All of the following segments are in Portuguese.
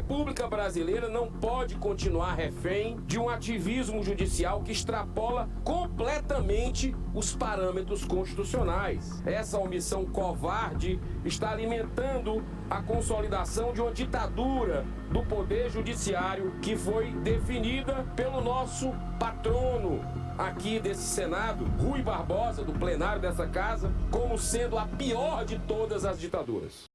República Brasileira não pode continuar refém de um ativismo judicial que extrapola completamente os parâmetros constitucionais. Essa omissão covarde está alimentando a consolidação de uma ditadura do Poder Judiciário que foi definida pelo nosso patrono aqui desse Senado, Rui Barbosa, do plenário dessa casa, como sendo a pior de todas as ditaduras.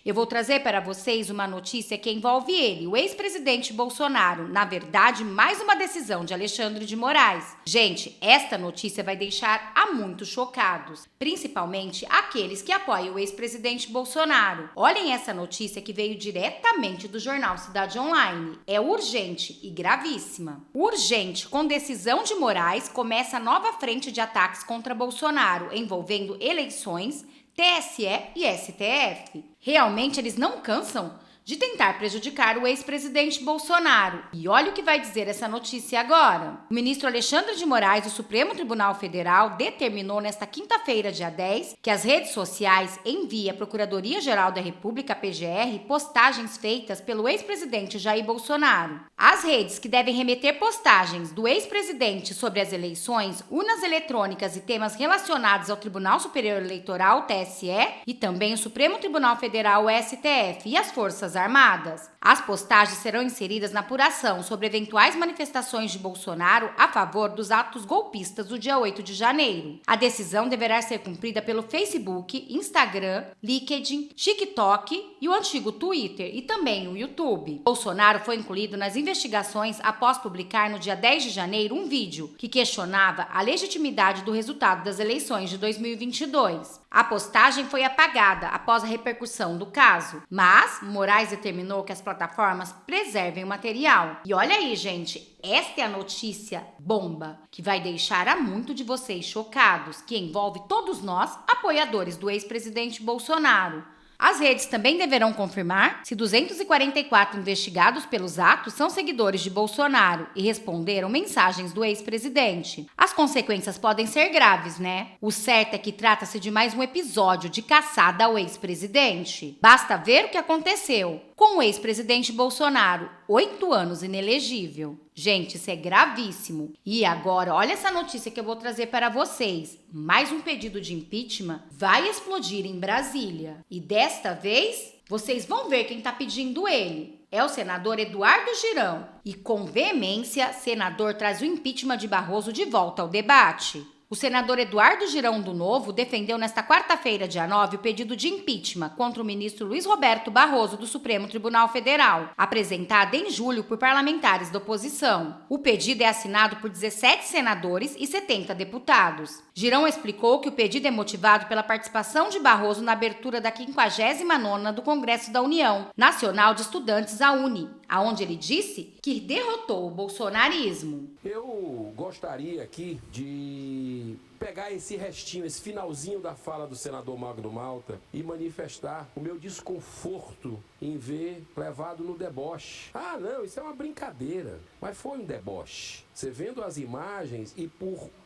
Eu vou trazer para vocês uma notícia que envolve ele, o ex-presidente Bolsonaro. Na verdade, mais uma decisão de Alexandre de Moraes. Gente, esta notícia vai deixar a muitos chocados, principalmente aqueles que apoiam o ex-presidente Bolsonaro. Olhem essa notícia que veio diretamente do jornal Cidade Online. É urgente e gravíssima. Urgente, com decisão de Moraes, começa a nova frente de ataques contra Bolsonaro, envolvendo eleições, TSE e STF. Realmente eles não cansam de tentar prejudicar o ex-presidente Bolsonaro. E olha o que vai dizer essa notícia agora. O ministro Alexandre de Moraes do Supremo Tribunal Federal determinou nesta quinta-feira, dia 10, que as redes sociais enviem à Procuradoria-Geral da República, PGR, postagens feitas pelo ex-presidente Jair Bolsonaro. As redes que devem remeter postagens do ex-presidente sobre as eleições, urnas eletrônicas e temas relacionados ao Tribunal Superior Eleitoral, TSE, e também o Supremo Tribunal Federal, o STF, e as Forças Armadas. As postagens serão inseridas na apuração sobre eventuais manifestações de Bolsonaro a favor dos atos golpistas do dia 8 de janeiro. A decisão deverá ser cumprida pelo Facebook, Instagram, LinkedIn, TikTok e o antigo Twitter e também o YouTube. Bolsonaro foi incluído nas investigações após publicar no dia 10 de janeiro um vídeo que questionava a legitimidade do resultado das eleições de 2022. A postagem foi apagada após a repercussão do caso, mas Moraes determinou que as plataformas preservem o material. E olha aí, gente, esta é a notícia bomba que vai deixar a muito de vocês chocados, que envolve todos nós, apoiadores do ex-presidente Bolsonaro. As redes também deverão confirmar se 244 investigados pelos atos são seguidores de Bolsonaro e responderam mensagens do ex-presidente. As consequências podem ser graves, né? O certo é que trata-se de mais um episódio de caçada ao ex-presidente. Basta ver o que aconteceu com o ex-presidente Bolsonaro, 8 anos inelegível. Gente, isso é gravíssimo. E agora, olha essa notícia que eu vou trazer para vocês. Mais um pedido de impeachment vai explodir em Brasília. E desta vez, vocês vão ver quem está pedindo ele. É o senador Eduardo Girão. E com veemência, senador traz o impeachment de Barroso de volta ao debate. O senador Eduardo Girão do Novo defendeu nesta quarta-feira, dia 9, o pedido de impeachment contra o ministro Luiz Roberto Barroso do Supremo Tribunal Federal, apresentado em julho por parlamentares da oposição. O pedido é assinado por 17 senadores e 70 deputados. Girão explicou que o pedido é motivado pela participação de Barroso na abertura da 59ª do Congresso da União Nacional de Estudantes, a UNE, aonde ele disse que derrotou o bolsonarismo. Eu gostaria aqui de pegar esse restinho, esse finalzinho da fala do senador Magno Malta e manifestar o meu desconforto em ver levado no deboche. Ah, não, isso é uma brincadeira, mas foi um deboche. Você vendo as imagens e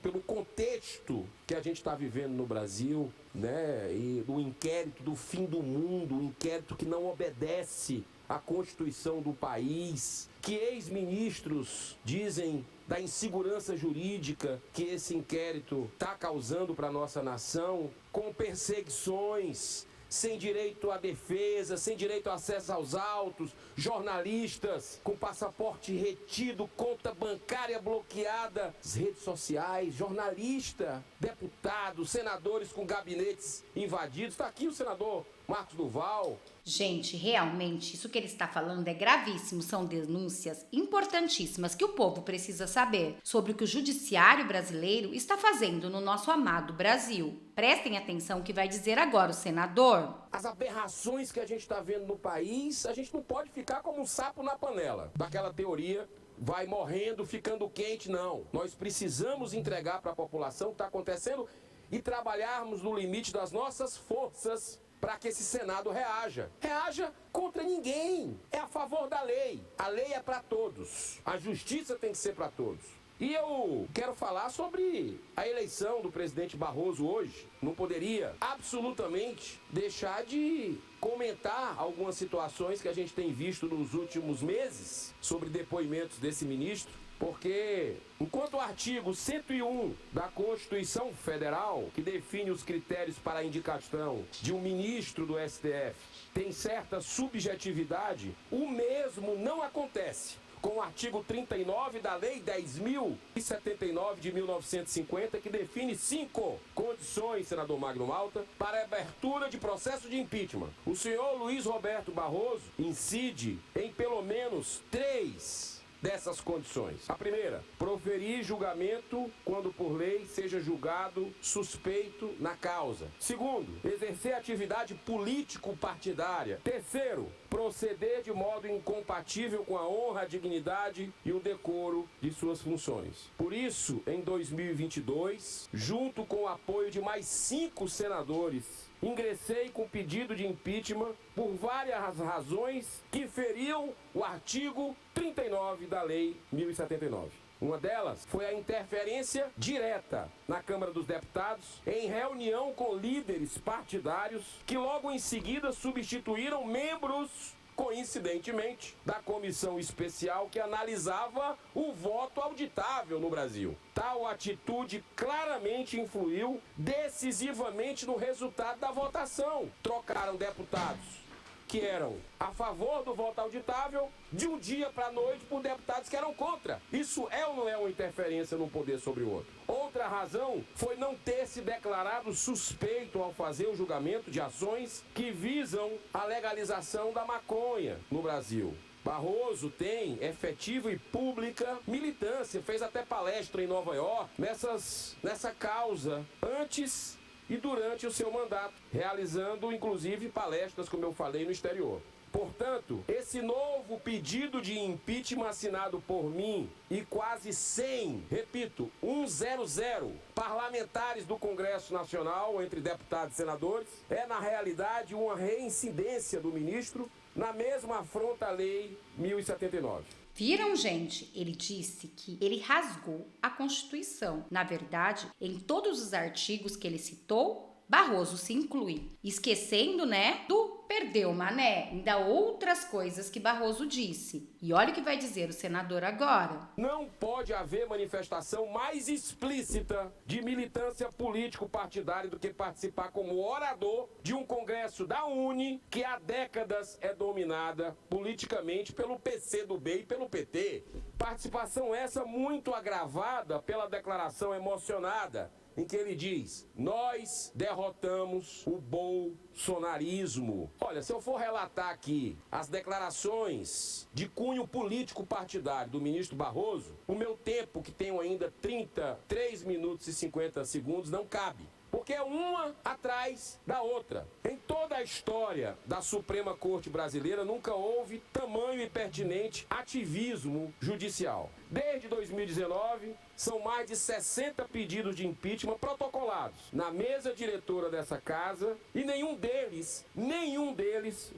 pelo contexto que a gente está vivendo no Brasil, né, e do inquérito do fim do mundo, um inquérito que não obedece à Constituição do país, que ex-ministros dizem da insegurança jurídica que esse inquérito está causando para a nossa nação, com perseguições, sem direito à defesa, sem direito a acesso aos autos, jornalistas com passaporte retido, conta bancária bloqueada, as redes sociais, jornalista, deputados, senadores com gabinetes invadidos. Está aqui o senador Marcos Duval. Gente, realmente, isso que ele está falando é gravíssimo. São denúncias importantíssimas que o povo precisa saber sobre o que o judiciário brasileiro está fazendo no nosso amado Brasil. Prestem atenção no que vai dizer agora o senador. As aberrações que a gente está vendo no país, a gente não pode ficar como um sapo na panela. Daquela teoria, vai morrendo, ficando quente, não. Nós precisamos entregar para a população o que está acontecendo e trabalharmos no limite das nossas forças para que esse Senado reaja. Reaja contra ninguém. É a favor da lei. A lei é para todos. A justiça tem que ser para todos. E eu quero falar sobre a eleição do presidente Barroso hoje. Não poderia absolutamente deixar de comentar algumas situações que a gente tem visto nos últimos meses sobre depoimentos desse ministro, porque enquanto o artigo 101 da Constituição Federal, que define os critérios para a indicação de um ministro do STF, tem certa subjetividade, o mesmo não acontece com o artigo 39 da Lei 10.079 de 1950, que define 5 condições, senador Magno Malta, para a abertura de processo de impeachment. O senhor Luiz Roberto Barroso incide em pelo menos 3 dessas condições. A primeira, proferir julgamento quando por lei seja julgado suspeito na causa. Segundo, exercer atividade político-partidária. Terceiro, proceder de modo incompatível com a honra, a dignidade e o decoro de suas funções. Por isso, em 2022, junto com o apoio de mais 5 senadores, ingressei com pedido de impeachment por várias razões que feriam o artigo 39 da Lei 1079. Uma delas foi a interferência direta na Câmara dos Deputados em reunião com líderes partidários que logo em seguida substituíram membros, coincidentemente, da comissão especial que analisava o voto auditável no Brasil. Tal atitude claramente influiu decisivamente no resultado da votação. Trocaram deputados que eram a favor do voto auditável de um dia para a noite por deputados que eram contra. Isso é ou não é uma interferência num poder sobre o outro? Outra razão foi não ter se declarado suspeito ao fazer o julgamento de ações que visam a legalização da maconha no Brasil. Barroso tem efetiva e pública militância, fez até palestra em Nova York nessa causa antes e durante o seu mandato, realizando inclusive palestras, como eu falei, no exterior. Portanto, esse novo pedido de impeachment assinado por mim e quase 100, repito, 100 parlamentares do Congresso Nacional, entre deputados e senadores, é na realidade uma reincidência do ministro na mesma afronta à Lei 1079. Viram, gente? Ele disse que ele rasgou a Constituição. Na verdade, em todos os artigos que ele citou, Barroso se inclui. Esquecendo, né, do perdeu mané, ainda outras coisas que Barroso disse. E olha o que vai dizer o senador agora. Não pode haver manifestação mais explícita de militância político-partidária do que participar como orador de um congresso da UNE que há décadas é dominada politicamente pelo PCdoB e pelo PT. Participação essa muito agravada pela declaração emocionada em que ele diz: nós derrotamos o bolsonarismo. Olha, se eu for relatar aqui as declarações de cunho político partidário do ministro Barroso, o meu tempo, que tenho ainda 33 minutos e 50 segundos, não cabe. Porque é uma atrás da outra. Em toda a história da Suprema Corte Brasileira, nunca houve tamanho e pertinente ativismo judicial. Desde 2019, são mais de 60 pedidos de impeachment protocolados na mesa diretora dessa casa e nenhum deles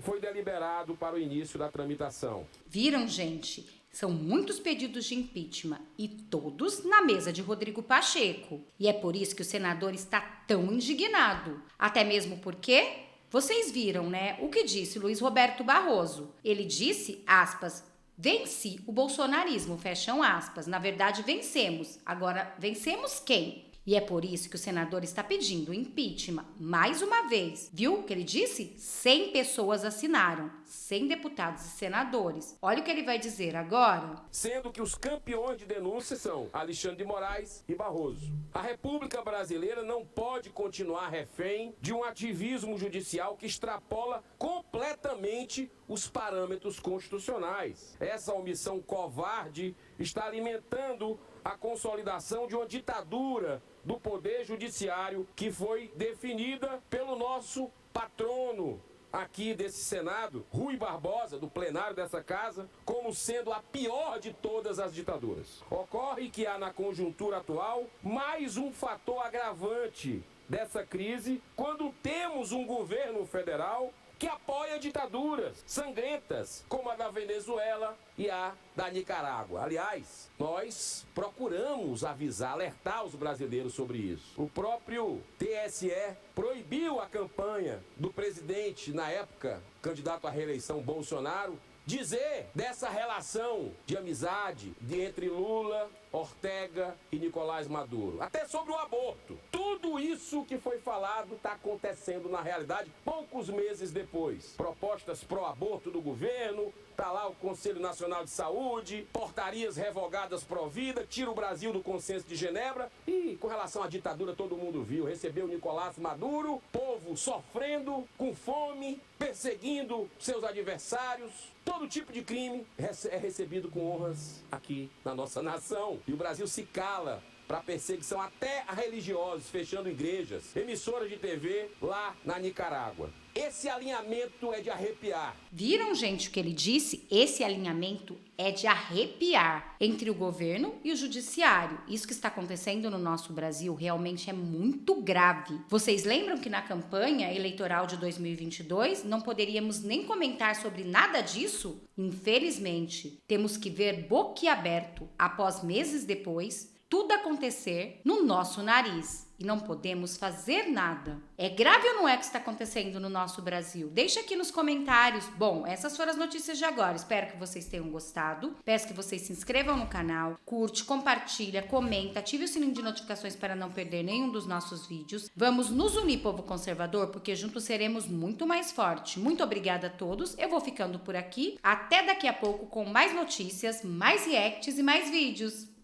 foi deliberado para o início da tramitação. Viram, gente? São muitos pedidos de impeachment e todos na mesa de Rodrigo Pacheco. E é por isso que o senador está tão indignado. Até mesmo porque vocês viram, né, o que disse Luiz Roberto Barroso. Ele disse, aspas, venci o bolsonarismo, fecham aspas. Na verdade, vencemos. Agora, vencemos quem? E é por isso que o senador está pedindo impeachment mais uma vez. Viu o que ele disse? 100 pessoas assinaram, 100 deputados e senadores. Olha o que ele vai dizer agora. Sendo que os campeões de denúncia são Alexandre de Moraes e Barroso. A República Brasileira não pode continuar refém de um ativismo judicial que extrapola completamente os parâmetros constitucionais. Essa omissão covarde está alimentando a consolidação de uma ditadura do Poder Judiciário que foi definida pelo nosso patrono aqui desse Senado, Rui Barbosa, do plenário dessa casa, como sendo a pior de todas as ditaduras. Ocorre que há na conjuntura atual mais um fator agravante dessa crise, quando temos um governo federal que apoia ditaduras sangrentas, como a da Venezuela e a da Nicarágua. Aliás, nós procuramos avisar, alertar os brasileiros sobre isso. O próprio TSE proibiu a campanha do presidente, na época, candidato à reeleição Bolsonaro, dizer dessa relação de amizade entre Lula, Ortega e Nicolás Maduro. Até sobre o aborto. Tudo isso que foi falado está acontecendo na realidade poucos meses depois. Propostas pró-aborto do governo, está lá o Conselho Nacional de Saúde, portarias revogadas pró-vida, tira o Brasil do Consenso de Genebra. E com relação à ditadura, todo mundo viu. Recebeu Nicolás Maduro, povo sofrendo, com fome, perseguindo seus adversários. Todo tipo de crime é recebido com honras aqui na nossa nação. E o Brasil se cala para perseguição até a religiosos, fechando igrejas, emissoras de TV lá na Nicarágua. Esse alinhamento é de arrepiar. Viram, gente, o que ele disse? Esse alinhamento é de arrepiar entre o governo e o judiciário. Isso que está acontecendo no nosso Brasil realmente é muito grave. Vocês lembram que na campanha eleitoral de 2022 não poderíamos nem comentar sobre nada disso? Infelizmente, temos que ver boquiaberto, após meses depois, tudo acontecer no nosso nariz. E não podemos fazer nada. É grave ou não é o que está acontecendo no nosso Brasil? Deixa aqui nos comentários. Bom, essas foram as notícias de agora. Espero que vocês tenham gostado. Peço que vocês se inscrevam no canal, curte, compartilha, comenta, ative o sininho de notificações para não perder nenhum dos nossos vídeos. Vamos nos unir, povo conservador, porque juntos seremos muito mais fortes. Muito obrigada a todos. Eu vou ficando por aqui. Até daqui a pouco com mais notícias, mais reacts e mais vídeos.